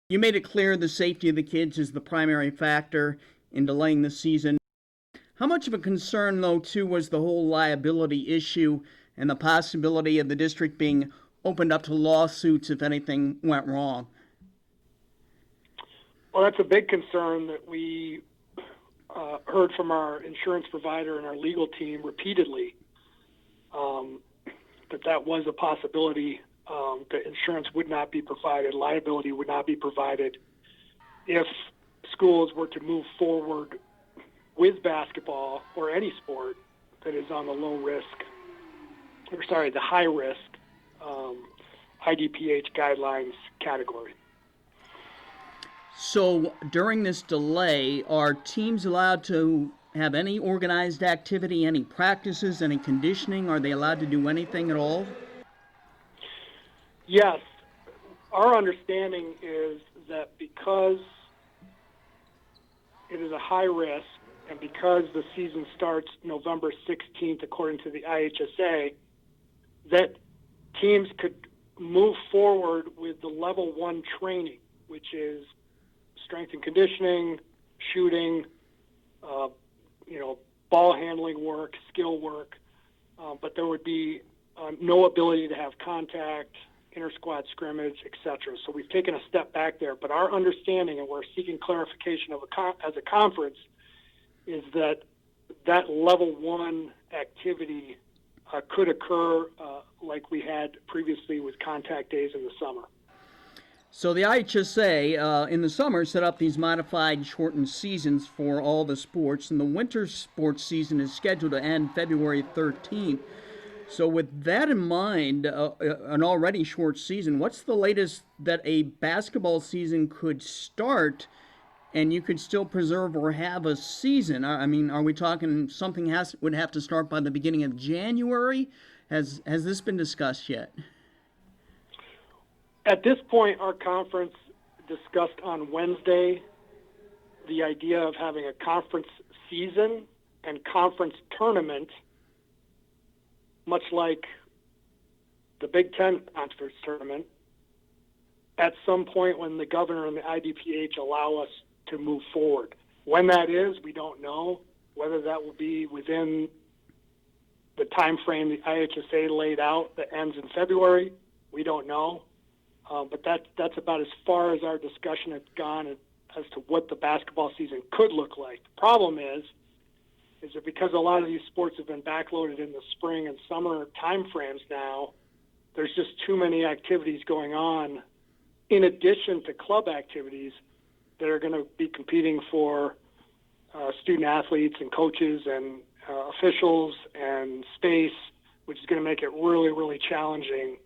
You made it clear the safety of the kids is the primary factor in delaying the season. How much of a concern, though, too, was the whole liability issue and the possibility of the district being opened up to lawsuits if anything went wrong? Well, that's a big concern that we heard from our insurance provider and our legal team repeatedly, that was a possibility, that insurance would not be provided, liability would not be provided if schools were to move forward with basketball or any sport that is on the the high risk IDPH guidelines category. So during this delay, are teams allowed to have any organized activity, any practices, any conditioning? Are they allowed to do anything at all? Yes. Our understanding is that because it is a high risk and because the season starts November 16th, according to the IHSA, that teams could move forward with the level 1 training, which is strength and conditioning, shooting, ball handling work, skill work, but there would be no ability to have contact, inter-squad scrimmage, etc. So we've taken a step back there, but our understanding, and we're seeking clarification as a conference, is that level 1 activity could occur like we had previously with contact days in the summer. So the IHSA in the summer set up these modified shortened seasons for all the sports, and the winter sports season is scheduled to end February 13th. So with that in mind, an already short season, what's the latest that a basketball season could start and you could still preserve or have a season? I mean, are we talking something would have to start by the beginning of January? Has this been discussed yet? At this point, our conference discussed on Wednesday the idea of having a conference season and conference tournament, much like the Big Ten conference tournament, at some point when the governor and the IDPH allow us to move forward. When that is, we don't know. Whether that will be within the time frame the IHSA laid out that ends in February, we don't know. But that's about as far as our discussion has gone as to what the basketball season could look like. The problem is that because a lot of these sports have been backloaded in the spring and summer time frames now, there's just too many activities going on in addition to club activities that are going to be competing for student athletes and coaches and officials and space, which is going to make it really, really challenging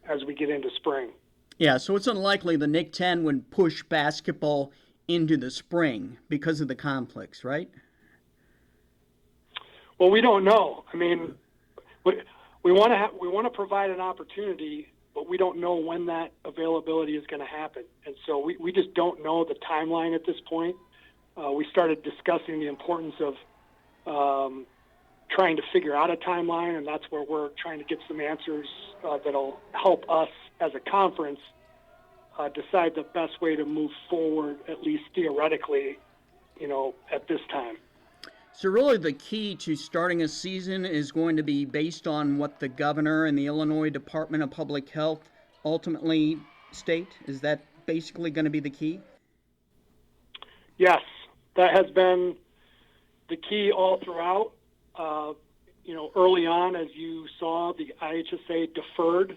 as we get into spring. Yeah, so it's unlikely the NIC-10 would push basketball into the spring because of the conflicts, right? Well, we don't know. I mean, we want to provide an opportunity, but we don't know when that availability is going to happen. And so we just don't know the timeline at this point. We started discussing the importance of trying to figure out a timeline, and that's where we're trying to get some answers that'll help us as a conference decide the best way to move forward, at least theoretically, at this time. So really the key to starting a season is going to be based on what the governor and the Illinois Department of Public Health ultimately state? Is that basically going to be the key? Yes, that has been the key all throughout. Early on, as you saw, the IHSA deferred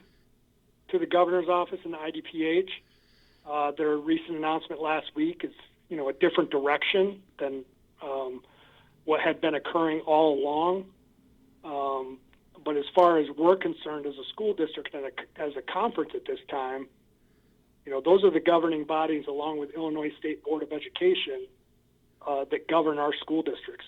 to the governor's office and the IDPH. Their recent announcement last week is, a different direction than what had been occurring all along. But as far as we're concerned as a school district and as a conference at this time, those are the governing bodies along with Illinois State Board of Education that govern our school districts.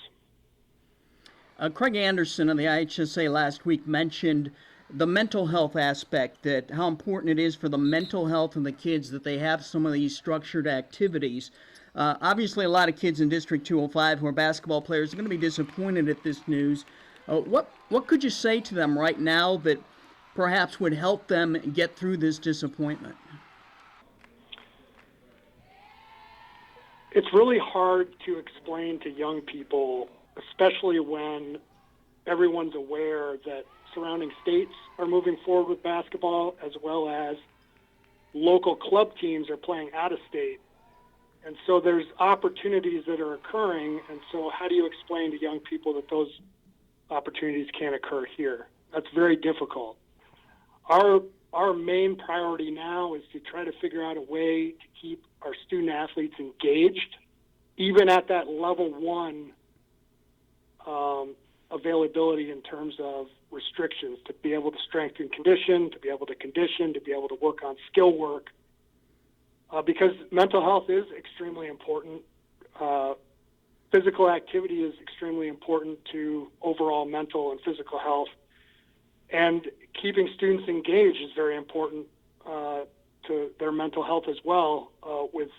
Craig Anderson of the IHSA last week mentioned the mental health aspect, that how important it is for the mental health of the kids that they have some of these structured activities. Obviously, a lot of kids in District 205 who are basketball players are going to be disappointed at this news. What could you say to them right now that perhaps would help them get through this disappointment? It's really hard to explain to young people, especially when everyone's aware that surrounding states are moving forward with basketball, as well as local club teams are playing out of state. And so there's opportunities that are occurring, and so how do you explain to young people that those opportunities can't occur here? That's very difficult. Our main priority now is to try to figure out a way to keep our student athletes engaged, even at that level one availability in terms of restrictions, to be able to strengthen condition, to be able to work on skill work, because mental health is extremely important. Physical activity is extremely important to overall mental and physical health. And keeping students engaged is very important to their mental health as well, with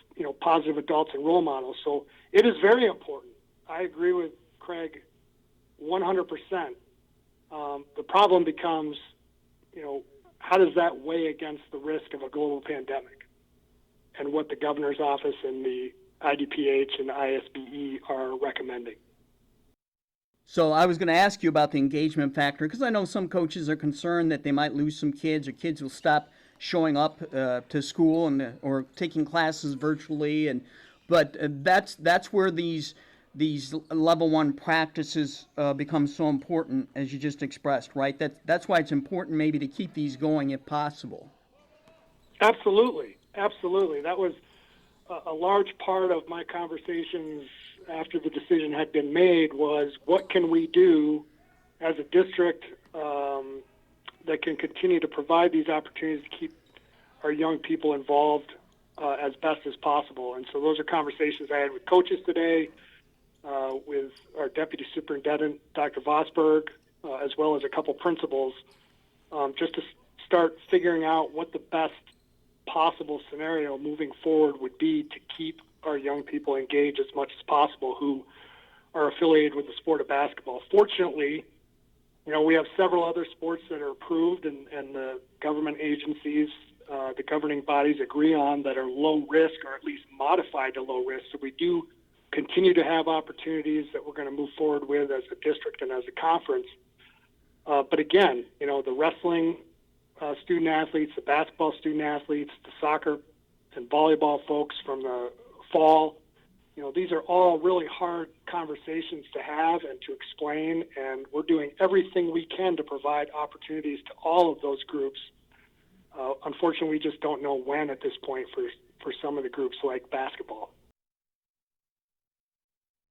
positive adults and role models. So it is very important. I agree with Craig 100%. The problem becomes, how does that weigh against the risk of a global pandemic and what the governor's office and the IDPH and ISBE are recommending? So I was going to ask you about the engagement factor, because I know some coaches are concerned that they might lose some kids, or kids will stop showing up to school or taking classes virtually, but that's where these level one practices become so important, as you just expressed, right? That's why it's important maybe to keep these going if possible. Absolutely. That was a large part of my conversations after the decision had been made, was what can we do as a district that can continue to provide these opportunities to keep our young people involved as best as possible. And so those are conversations I had with coaches today, with our deputy superintendent, Dr. Vosberg, as well as a couple principals, just to start figuring out what the best possible scenario moving forward would be to keep our young people engaged as much as possible who are affiliated with the sport of basketball. Fortunately, we have several other sports that are approved and the government agencies, the governing bodies agree on, that are low risk, or at least modified to low risk. So we do continue to have opportunities that we're going to move forward with as a district and as a conference. But again, the wrestling student athletes, the basketball student athletes, the soccer and volleyball folks from the fall, these are all really hard conversations to have and to explain, and we're doing everything we can to provide opportunities to all of those groups. Unfortunately, we just don't know when at this point for some of the groups like basketball.